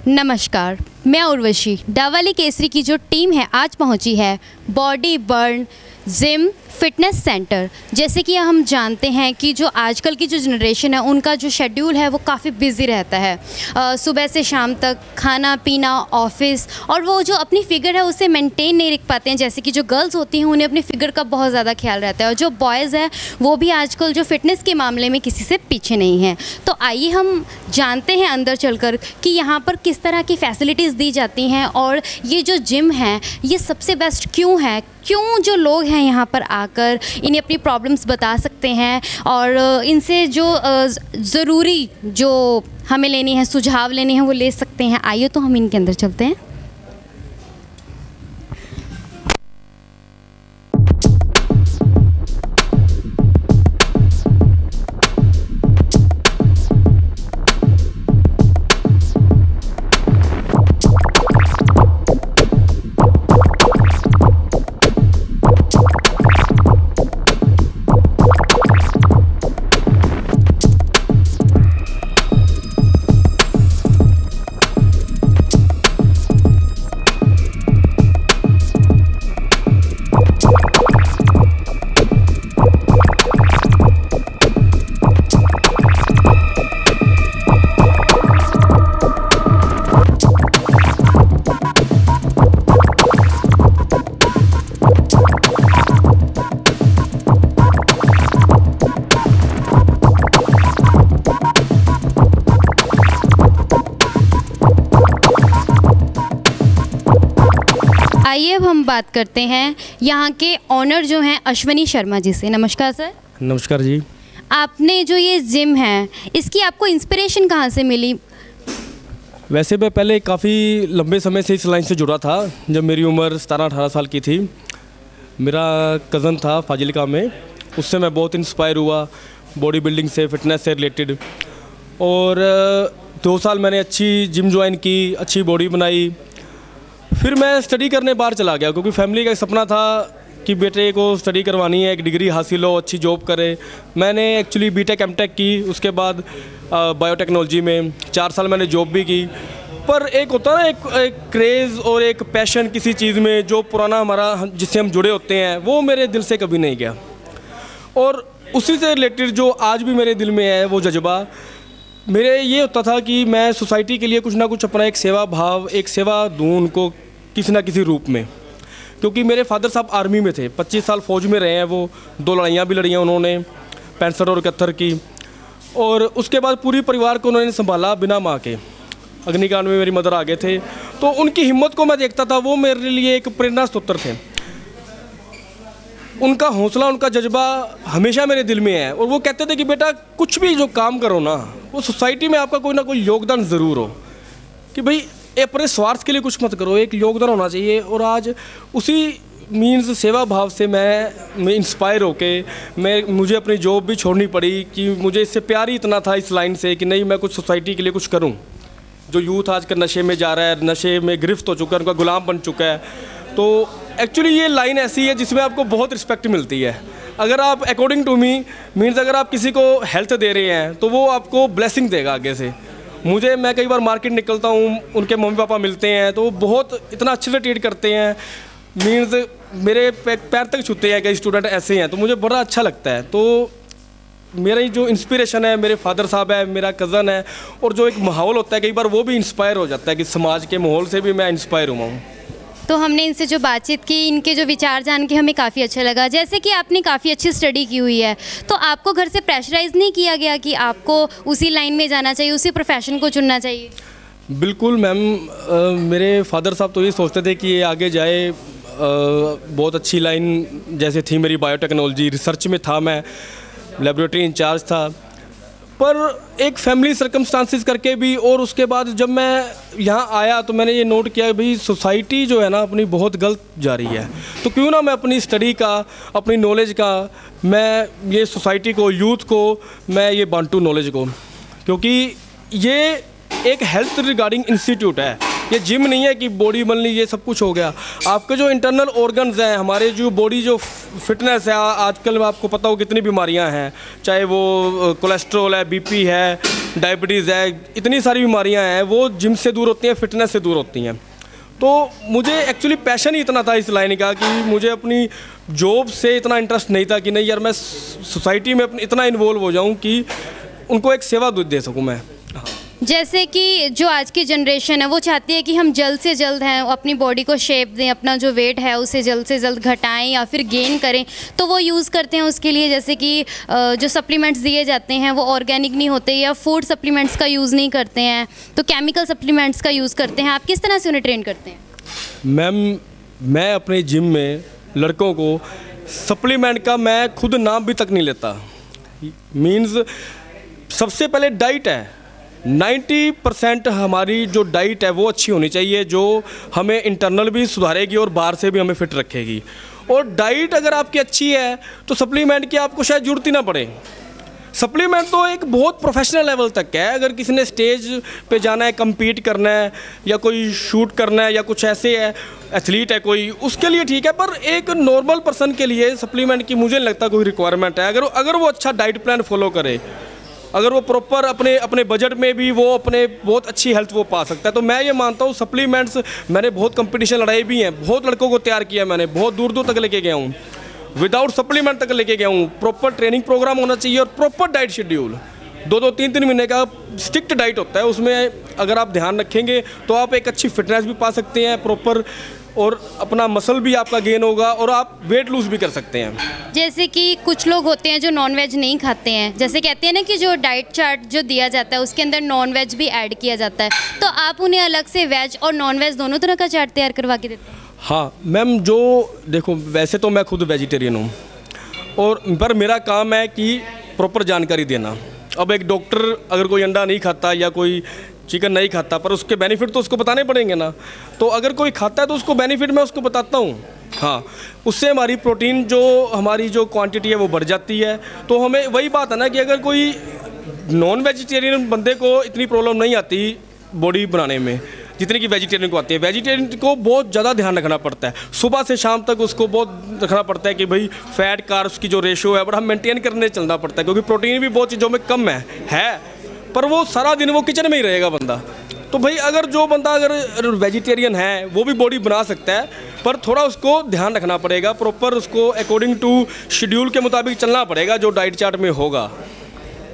नमस्कार, मैं उर्वशी। डावाली केसरी की जो टीम है आज पहुंची है body burn gym fitness centre. जैसे कि हम जानते हैं कि जो आजकल की जो जनरेशन है उनका जो शेड्यूल है वो काफ़ी बिजी रहता है। सुबह से शाम तक खाना पीना ऑफिस, और वो जो अपनी फ़िगर है उसे मेंटेन नहीं रख पाते हैं। जैसे कि जो गर्ल्स होती हैं उन्हें अपनी फ़िगर का बहुत ज़्यादा ख्याल रहता है, और जो बॉयज़ हैं वो भी आजकल जो फिटनेस के मामले में किसी से पीछे नहीं हैं। तो आइए हम जानते हैं अंदर चलकर कि यहाँ पर किस तरह की फैसिलिटीज़ दी जाती हैं, और ये जो जिम है ये सबसे बेस्ट क्यों है, क्यों जो लोग हैं यहाँ पर आकर इन्हें अपनी प्रॉब्लम्स बता सकते हैं, और इनसे जो ज़रूरी जो हमें लेनी है, सुझाव लेने हैं वो ले सकते हैं। आइए तो हम इनके अंदर चलते हैं। आइए अब हम बात करते हैं यहाँ के ऑनर जो हैं अश्विनी शर्मा जी से। नमस्कार सर। नमस्कार जी। आपने जो ये जिम है इसकी आपको इंस्पिरेशन कहाँ से मिली? वैसे मैं पहले काफ़ी लंबे समय से इस लाइन से जुड़ा था। जब मेरी उम्र 17-18 साल की थी, मेरा कज़न था फाजिलका में, उससे मैं बहुत इंस्पायर हुआ बॉडी बिल्डिंग से, फिटनेस से रिलेटेड। और 2 साल मैंने अच्छी जिम ज्वाइन की, अच्छी बॉडी बनाई। फिर मैं स्टडी करने बाहर चला गया, क्योंकि फैमिली का एक सपना था कि बेटे को स्टडी करवानी है, एक डिग्री हासिल हो, अच्छी जॉब करे। मैंने एक्चुअली बीटेक एमटेक की, उसके बाद बायोटेक्नोलॉजी में 4 साल मैंने जॉब भी की। पर एक होता है ना एक क्रेज़ और एक पैशन किसी चीज़ में, जो पुराना हमारा जिससे हम जुड़े होते हैं, वो मेरे दिल से कभी नहीं गया। और उसी से रिलेटेड जो आज भी मेरे दिल में है वो जज्बा मेरे ये होता था कि मैं सोसाइटी के लिए कुछ ना कुछ अपना एक सेवा भाव, एक सेवा दूँ उनको किसी ना किसी रूप में। क्योंकि मेरे फादर साहब आर्मी में थे, 25 साल फ़ौज में रहे हैं वो, 2 लड़ाइयाँ भी लड़ी हैं उन्होंने, 65 और 71 की। और उसके बाद पूरी परिवार को उन्होंने संभाला बिना माँ के। अग्निकांड में मेरी मदर आ गए थे, तो उनकी हिम्मत को मैं देखता था, वो मेरे लिए एक प्रेरणा स्रोत थे। उनका हौसला, उनका जज्बा हमेशा मेरे दिल में है। और वो कहते थे कि बेटा कुछ भी जो काम करो ना, वो सोसाइटी में आपका कोई ना कोई योगदान ज़रूर हो, कि भाई अपने स्वार्थ के लिए कुछ मत करो, एक योगदान होना चाहिए। और आज उसी मीन्स सेवा भाव से मैं इंस्पायर होके मुझे अपनी जॉब भी छोड़नी पड़ी, कि मुझे इससे प्यार ही इतना था इस लाइन से कि नहीं, मैं कुछ सोसाइटी के लिए कुछ करूं। जो यूथ आजकल नशे में जा रहा है, नशे में गिरफ्त हो चुका है, उनका गुलाम बन चुका है। तो एक्चुअली ये लाइन ऐसी है जिसमें आपको बहुत रिस्पेक्ट मिलती है। अगर आप अकॉर्डिंग टू मी मीन्स अगर आप किसी को हेल्थ दे रहे हैं तो वो आपको ब्लेसिंग देगा आगे से। मैं कई बार मार्केट निकलता हूँ, उनके मम्मी पापा मिलते हैं तो वो बहुत इतना अच्छे से ट्रीट करते हैं, मीन्स मेरे पैर तक छूते हैं। कई स्टूडेंट ऐसे हैं तो मुझे बड़ा अच्छा लगता है। तो मेरी जो इंस्पिरेशन है मेरे फादर साहब है, मेरा कज़न है, और जो एक माहौल होता है कई बार वो भी इंस्पायर हो जाता है, कि समाज के माहौल से भी मैं इंस्पायर हुआ हूँ। तो हमने इनसे जो बातचीत की, इनके जो विचार जान के हमें काफ़ी अच्छा लगा। जैसे कि आपने काफ़ी अच्छी स्टडी की हुई है, तो आपको घर से प्रेशराइज़ नहीं किया गया कि आपको उसी लाइन में जाना चाहिए, उसी प्रोफेशन को चुनना चाहिए? बिल्कुल मैम, मेरे फादर साहब तो ये सोचते थे कि ये आगे जाए, बहुत अच्छी लाइन जैसे थी मेरी बायोटेक्नोलॉजी, रिसर्च में था, मैं लेबोरेटरी इंचार्ज था। पर एक फैमिली सर्कमस्टांसिस करके भी, और उसके बाद जब मैं यहाँ आया तो मैंने ये नोट किया भाई सोसाइटी जो है ना अपनी बहुत गलत जा रही है। तो क्यों ना मैं अपनी स्टडी का, अपनी नॉलेज का, मैं ये सोसाइटी को, यूथ को मैं ये बांटूँ नॉलेज को। क्योंकि ये एक हेल्थ रिगार्डिंग इंस्टीट्यूट है, ये जिम नहीं है कि बॉडी बन ली ये सब कुछ हो गया। आपके जो इंटरनल ऑर्गन्स हैं, हमारे जो बॉडी जो फिटनेस है, आजकल आपको पता हो कितनी बीमारियां हैं, चाहे वो कोलेस्ट्रॉल है, बीपी है, डायबिटीज़ है, इतनी सारी बीमारियां हैं वो जिम से दूर होती हैं, फिटनेस से दूर होती हैं। तो मुझे एक्चुअली पैशन ही इतना था इस लाइन का कि मुझे अपनी जॉब से इतना इंटरेस्ट नहीं था कि नहीं यार मैं सोसाइटी में अपनी इतना इन्वॉल्व हो जाऊं कि उनको एक सेवा दे सकूं मैं। जैसे कि जो आज की जनरेशन है वो चाहती है कि हम जल्द से जल्द हैं अपनी बॉडी को शेप दें, अपना जो वेट है उसे जल्द से जल्द घटाएं या फिर गेन करें, तो वो यूज़ करते हैं उसके लिए जैसे कि जो सप्लीमेंट्स दिए जाते हैं वो ऑर्गेनिक नहीं होते या फूड सप्लीमेंट्स का यूज़ नहीं करते हैं, तो केमिकल सप्लीमेंट्स का यूज़ करते हैं। आप किस तरह से उन्हें ट्रेन करते हैं? मैम, मैं अपने जिम में लड़कों को सप्लीमेंट का मैं खुद नाम भी तक नहीं लेता। मीन्स सबसे पहले डाइट है, 90% हमारी जो डाइट है वो अच्छी होनी चाहिए, जो हमें इंटरनल भी सुधारेगी और बाहर से भी हमें फिट रखेगी। और डाइट अगर आपकी अच्छी है तो सप्लीमेंट की आपको शायद ज़रूरत ही ना पड़े। सप्लीमेंट तो एक बहुत प्रोफेशनल लेवल तक है। अगर किसी ने स्टेज पे जाना है, compete करना है या कोई शूट करना है या कुछ ऐसे है, एथलीट है कोई, उसके लिए ठीक है। पर एक नॉर्मल पर्सन के लिए सप्लीमेंट की मुझे नहीं लगता कोई रिक्वायरमेंट है। अगर वो अच्छा डाइट प्लान फॉलो करे, अगर वो प्रॉपर अपने बजट में भी वो अपने बहुत अच्छी हेल्थ वो पा सकता है, तो मैं ये मानता हूँ सप्लीमेंट्स। मैंने बहुत कंपटीशन लड़ाई भी हैं, बहुत लड़कों को तैयार किया, मैंने बहुत दूर दूर तक लेके गया हूँ, विदाउट सप्लीमेंट तक लेके गया हूँ। प्रॉपर ट्रेनिंग प्रोग्राम होना चाहिए और प्रॉपर डाइट शेड्यूल, 2-2, 3-3 महीने का स्ट्रिक्ट डाइट होता है। उसमें अगर आप ध्यान रखेंगे तो आप एक अच्छी फिटनेस भी पा सकते हैं प्रॉपर, और अपना मसल भी आपका गेन होगा और आप वेट लूज़ भी कर सकते हैं। जैसे कि कुछ लोग होते हैं जो नॉन वेज नहीं खाते हैं, जैसे कहते हैं ना कि जो डाइट चार्ट जो दिया जाता है उसके अंदर नॉन वेज भी ऐड किया जाता है, तो आप उन्हें अलग से वेज और नॉन वेज दोनों तरह का चार्ट तैयार करवा के देते हैं? हाँ मैम, जो देखो वैसे तो मैं खुद वेजिटेरियन हूँ, और पर मेरा काम है कि प्रॉपर जानकारी देना। अब एक डॉक्टर अगर कोई अंडा नहीं खाता या कोई चिकन नहीं खाता, पर उसके बेनिफिट तो उसको बताने पड़ेंगे ना। तो अगर कोई खाता है तो उसको बेनिफिट मैं उसको बताता हूँ। हाँ, उससे हमारी प्रोटीन जो हमारी जो क्वांटिटी है वो बढ़ जाती है। तो हमें वही बात है ना कि अगर कोई नॉन वेजिटेरियन बंदे को इतनी प्रॉब्लम नहीं आती बॉडी बनाने में जितनी कि वेजिटेरियन को आती है। वेजिटेरियन को बहुत ज़्यादा ध्यान रखना पड़ता है, सुबह से शाम तक उसको बहुत रखना पड़ता है कि भाई फैट कार्ब्स की जो रेशो है बड़ा मेंटेन करने चलना पड़ता है, क्योंकि प्रोटीन भी बहुत चीज़ों में कम है पर वो सारा दिन वो किचन में ही रहेगा बंदा। तो भाई अगर जो बंदा अगर वेजिटेरियन है वो भी बॉडी बना सकता है, पर थोड़ा उसको ध्यान रखना पड़ेगा, प्रॉपर उसको अकॉर्डिंग टू शेड्यूल के मुताबिक चलना पड़ेगा जो डाइट चार्ट में होगा।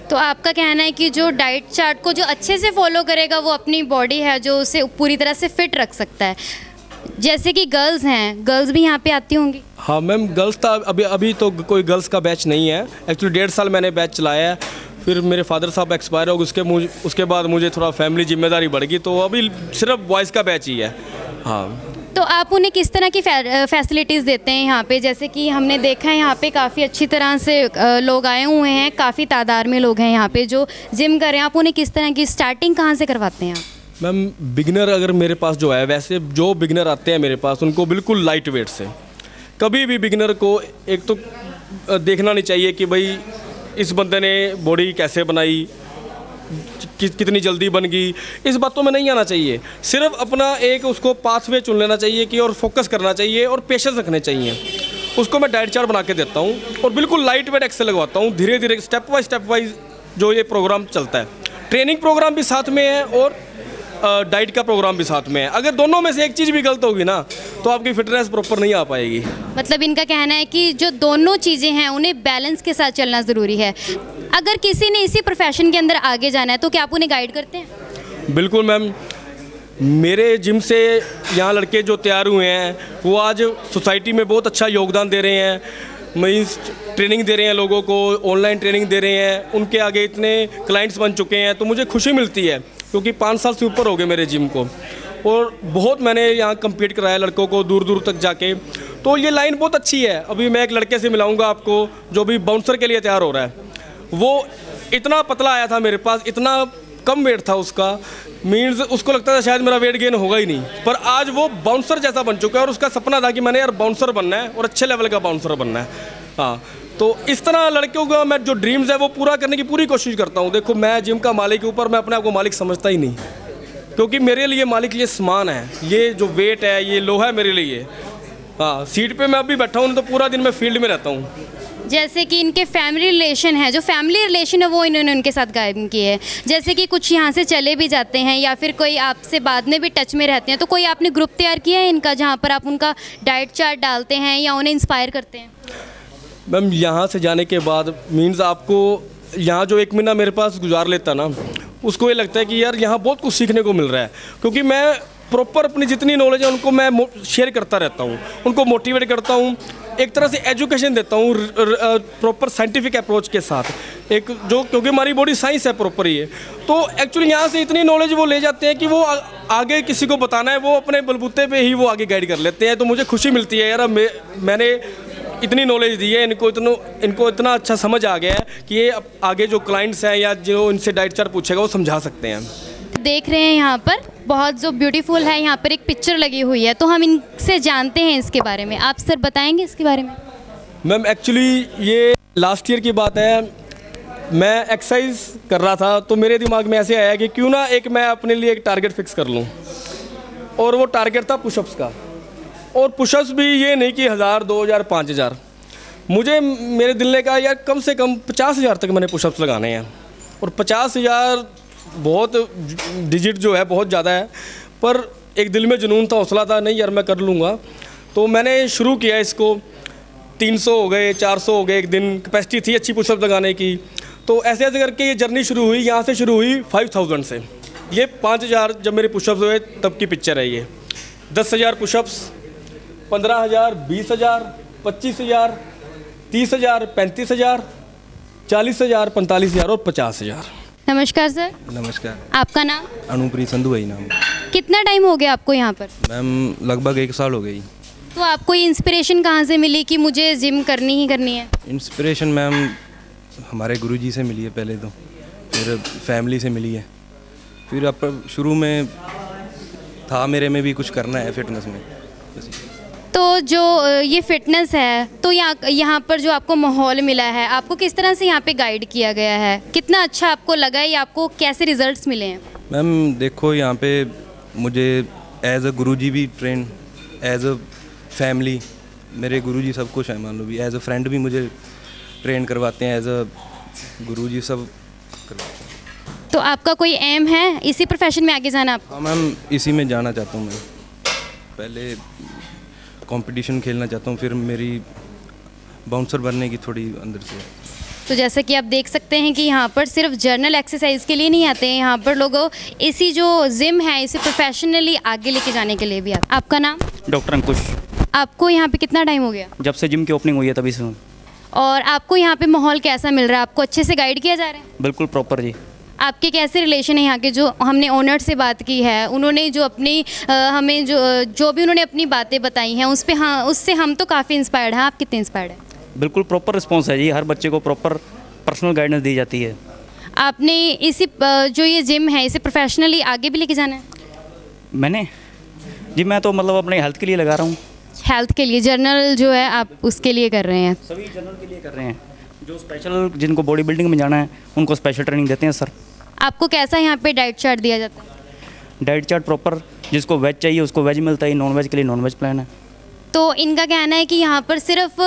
तो आपका कहना है कि जो डाइट चार्ट को जो अच्छे से फॉलो करेगा वो अपनी बॉडी है जो उसे पूरी तरह से फिट रख सकता है। जैसे कि गर्ल्स हैं, गर्ल्स भी यहाँ पे आती होंगी? हाँ मैम, गर्ल्स था अभी तो कोई गर्ल्स का बैच नहीं है। एक्चुअली 1.5 साल मैंने बैच चलाया है, फिर मेरे फादर साहब एक्सपायर हो गए, उसके बाद मुझे थोड़ा फैमिली जिम्मेदारी बढ़ गई, तो अभी सिर्फ बॉयज़ का बैच ही है। हाँ, तो आप उन्हें किस तरह की फैसिलिटीज़ देते हैं यहाँ पे? जैसे कि हमने देखा है यहाँ पे काफ़ी अच्छी तरह से लोग आए हुए हैं, काफ़ी तादाद में लोग हैं यहाँ पे जो जिम कर रहे हैं। आप उन्हें किस तरह की स्टार्टिंग कहाँ से करवाते हैं आप? मैम, बिगिनर अगर मेरे पास जो है, वैसे जो बिगिनर आते हैं मेरे पास उनको बिल्कुल लाइट वेट से, कभी भी बिगिनर को एक तो देखना नहीं चाहिए कि भाई इस बंदे ने बॉडी कैसे बनाई, कितनी जल्दी बन गई, इस बातों में नहीं आना चाहिए। सिर्फ अपना एक उसको पाथवे चुन लेना चाहिए कि और फोकस करना चाहिए और पेशेंस रखने चाहिए। उसको मैं डाइट चार्ट बना के देता हूँ और बिल्कुल लाइट वेट एक्सरसाइज लगवाता हूँ, धीरे धीरे स्टेप वाइज जो ये प्रोग्राम चलता है। ट्रेनिंग प्रोग्राम भी साथ में है और डाइट का प्रोग्राम भी साथ में है। अगर दोनों में से एक चीज़ भी गलत होगी ना तो आपकी फिटनेस प्रॉपर नहीं आ पाएगी। मतलब इनका कहना है कि जो दोनों चीज़ें हैं उन्हें बैलेंस के साथ चलना ज़रूरी है। अगर किसी ने इसी प्रोफेशन के अंदर आगे जाना है तो क्या आप उन्हें गाइड करते हैं? बिल्कुल मैम, मेरे जिम से यहाँ लड़के जो तैयार हुए हैं वो आज सोसाइटी में बहुत अच्छा योगदान दे रहे हैं। मीन्स ट्रेनिंग दे रहे हैं लोगों को, ऑनलाइन ट्रेनिंग दे रहे हैं, उनके आगे इतने क्लाइंट्स बन चुके हैं, तो मुझे खुशी मिलती है क्योंकि 5 साल से ऊपर हो गए मेरे जिम को और बहुत मैंने यहाँ कम्पीट कराया लड़कों को दूर दूर तक जाके। तो ये लाइन बहुत अच्छी है। अभी मैं एक लड़के से मिलाऊंगा आपको जो भी बाउंसर के लिए तैयार हो रहा है। वो इतना पतला आया था मेरे पास, इतना कम वेट था उसका, मीन्स उसको लगता था शायद मेरा वेट गेन होगा ही नहीं, पर आज वो बाउंसर जैसा बन चुका है और उसका सपना था कि मैंने यार बाउंसर बनना है और अच्छे लेवल का बाउंसर बनना है। हाँ, तो इस तरह लड़कियों का मैं जो ड्रीम्स है वो पूरा करने की पूरी कोशिश करता हूँ। देखो, मैं जिम का मालिक के ऊपर मैं अपने आप को मालिक समझता ही नहीं, क्योंकि मेरे लिए मालिक ये सामान है, ये जो वेट है ये लोहा है मेरे लिए। हाँ, सीट पे मैं अभी बैठा हूँ तो पूरा दिन मैं फील्ड में रहता हूँ। जैसे कि इनके फैमिली रिलेशन है, जो फैमिली रिलेशन है वो इन्होंने उनके साथ कायम किए है। जैसे कि कुछ यहाँ से चले भी जाते हैं या फिर कोई आपसे बाद में भी टच में रहते हैं, तो कोई आपने ग्रुप तैयार किया है इनका जहाँ पर आप उनका डाइट चार्ट डालते हैं या उन्हें इंस्पायर करते हैं? मैम यहाँ से जाने के बाद मीन्स आपको यहाँ जो 1 महीना मेरे पास गुजार लेता ना, उसको ये लगता है कि यार यहाँ बहुत कुछ सीखने को मिल रहा है, क्योंकि मैं प्रॉपर अपनी जितनी नॉलेज है उनको मैं शेयर करता रहता हूँ, उनको मोटिवेट करता हूँ, एक तरह से एजुकेशन देता हूँ प्रॉपर साइंटिफिक अप्रोच के साथ, एक जो क्योंकि हमारी बॉडी साइंस है प्रॉपर ही है। तो एक्चुअली यहाँ से इतनी नॉलेज वो ले जाते हैं कि वो आगे किसी को बताना है वो अपने बलबूते पे ही वो आगे गाइड कर लेते हैं। तो मुझे खुशी मिलती है यार मैंने इतनी नॉलेज दी है इनको इतना अच्छा समझ आ गया है कि ये आगे जो क्लाइंट्स हैं या जो इनसे डाइट चार्ट पूछेगा वो समझा सकते हैं। देख रहे हैं यहाँ पर बहुत जो ब्यूटीफुल है, यहाँ पर एक पिक्चर लगी हुई है, तो हम इनसे जानते हैं इसके बारे में। आप सर बताएंगे इसके बारे में? मैम एक्चुअली ये लास्ट ईयर की बात है, मैं एक्सरसाइज कर रहा था तो मेरे दिमाग में ऐसे आया कि क्यों ना एक मैं अपने लिए एक टारगेट फिक्स कर लूँ, और वो टारगेट था पुशअप्स का। और पुशअप्स भी ये नहीं कि 1000, 2000, 5000, मुझे मेरे दिल ने कहा यार कम से कम 50,000 तक मैंने पुशअप्स लगाने हैं। और 50,000 बहुत डिजिट जो है बहुत ज़्यादा है, पर एक दिल में जुनून था, हौसला था, नहीं यार मैं कर लूँगा। तो मैंने शुरू किया इसको, 300 हो गए, 400 हो गए, एक दिन कैपेसिटी थी अच्छी पुशअप लगाने की। तो ऐसे ऐसे करके ये जर्नी शुरू हुई, यहाँ से शुरू हुई 5000 से। ये 5000 जब मेरे पुशअप्स हुए तब की पिक्चर है ये। 10,000 पुशअप्स, 15,000, 20,000, 25,000, 30,000, 35,000, 40,000, 45,000 और 50,000। नमस्कार सर। नमस्कार। आपका नाम? अनुप्रीत संधू भाई नाम। कितना टाइम हो गया आपको यहाँ पर? मैम लगभग 1 साल हो गई। तो आपको ये इंस्पिरेशन कहाँ से मिली कि मुझे जिम करनी ही करनी है? इंस्पिरेशन मैम हमारे गुरुजी से मिली है पहले तो, फिर फैमिली से मिली है, फिर अब शुरू में था मेरे में भी कुछ करना है फिटनेस में। तो जो ये फिटनेस है, तो यहाँ पर जो आपको माहौल मिला है, आपको किस तरह से यहाँ पे गाइड किया गया है, कितना अच्छा आपको लगा है या आपको कैसे रिजल्ट्स मिले हैं? मैम देखो यहाँ पे मुझे एज अ गुरुजी भी ट्रेन, एज अ फैमिली मेरे गुरुजी सब कुछ है, मान लो भी एज अ फ्रेंड भी मुझे ट्रेन करवाते हैं, एज अ गुरुजी सब करवाते हैं। तो आपका कोई एम है इसी प्रोफेशन में आगे जाना आपको? हाँ मैम इसी में जाना चाहता हूँ मैं, पहले कंपटीशन खेलना चाहता हूँ, फिर मेरी बाउंसर बनने की थोड़ी अंदर से। तो जैसा कि आप देख सकते हैं कि यहाँ पर सिर्फ जर्नल एक्सरसाइज के लिए नहीं आते हैं, यहाँ पर लोग इसी जो जिम है इसे प्रोफेशनली आगे लेके जाने के लिए भी आते हैं। आपका नाम? डॉक्टर अंकुश। आपको यहाँ पे कितना टाइम हो गया? जब से जिम की ओपनिंग हुई है तभी से। और आपको यहाँ पे माहौल कैसा मिल रहा है? आपको अच्छे से गाइड किया जा रहा है? बिल्कुल प्रॉपर जी। आपके कैसे रिलेशन है यहाँ के? जो हमने ओनर से बात की है, उन्होंने जो अपनी हमें जो भी उन्होंने अपनी बातें बताई हैं उस पर, हाँ उससे हम तो काफ़ी इंस्पायर्ड हैं। आप कितने इंस्पायर्ड हैं? बिल्कुल प्रॉपर रिस्पॉन्स है जी, हर बच्चे को प्रॉपर पर्सनल गाइडेंस दी जाती है। आपने इसी जो ये जिम है इसे प्रोफेशनली आगे भी लेके जाना है? मैंने जी मैं तो मतलब अपने हेल्थ के लिए लगा रहा हूँ। हेल्थ के लिए? जर्नल जो है आप उसके लिए कर रहे हैं? सभी जर्नल के लिए कर रहे हैं, जो स्पेशल जिनको बॉडी बिल्डिंग में जाना है उनको स्पेशल ट्रेनिंग देते हैं सर। आपको कैसा यहाँ पे डाइट चार्ट दिया जाता है? डाइट चार्ट प्रॉपर, जिसको वेज चाहिए उसको वेज मिलता है, नॉन वेज के लिए नॉन वेज प्लान है। तो इनका कहना है कि यहाँ पर सिर्फ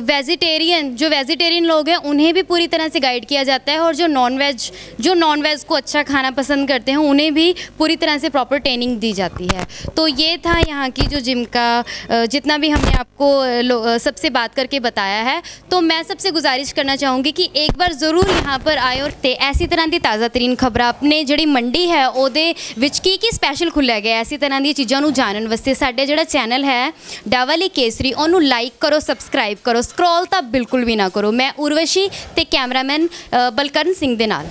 वेजिटेरियन लोग हैं उन्हें भी पूरी तरह से गाइड किया जाता है, और जो नॉन वेज को अच्छा खाना पसंद करते हैं उन्हें भी पूरी तरह से प्रॉपर ट्रेनिंग दी जाती है। तो ये था यहाँ की जो जिम का जितना भी हमने आपको सबसे बात करके बताया है। तो मैं सबसे गुजारिश करना चाहूँगी कि एक बार ज़रूर यहाँ पर आए और ऐसी तरह की ताज़ा तरीन खबर अपने जी मंडी है ਉਹਦੇ ਵਿੱਚ ਕੀ स्पैशल खुलिया गया ऐसी तरह दी चीज़ों ਨੂੰ जानने वास्ते साडा ਜਿਹੜਾ चैनल है डावाली केसरी ਉਹਨੂੰ लाइक करो, सबसक्राइब करो, स्क्रॉल तो बिल्कुल भी ना करो। मैं उर्वशी ते कैमरामैन बलकरण सिंह दे नाल।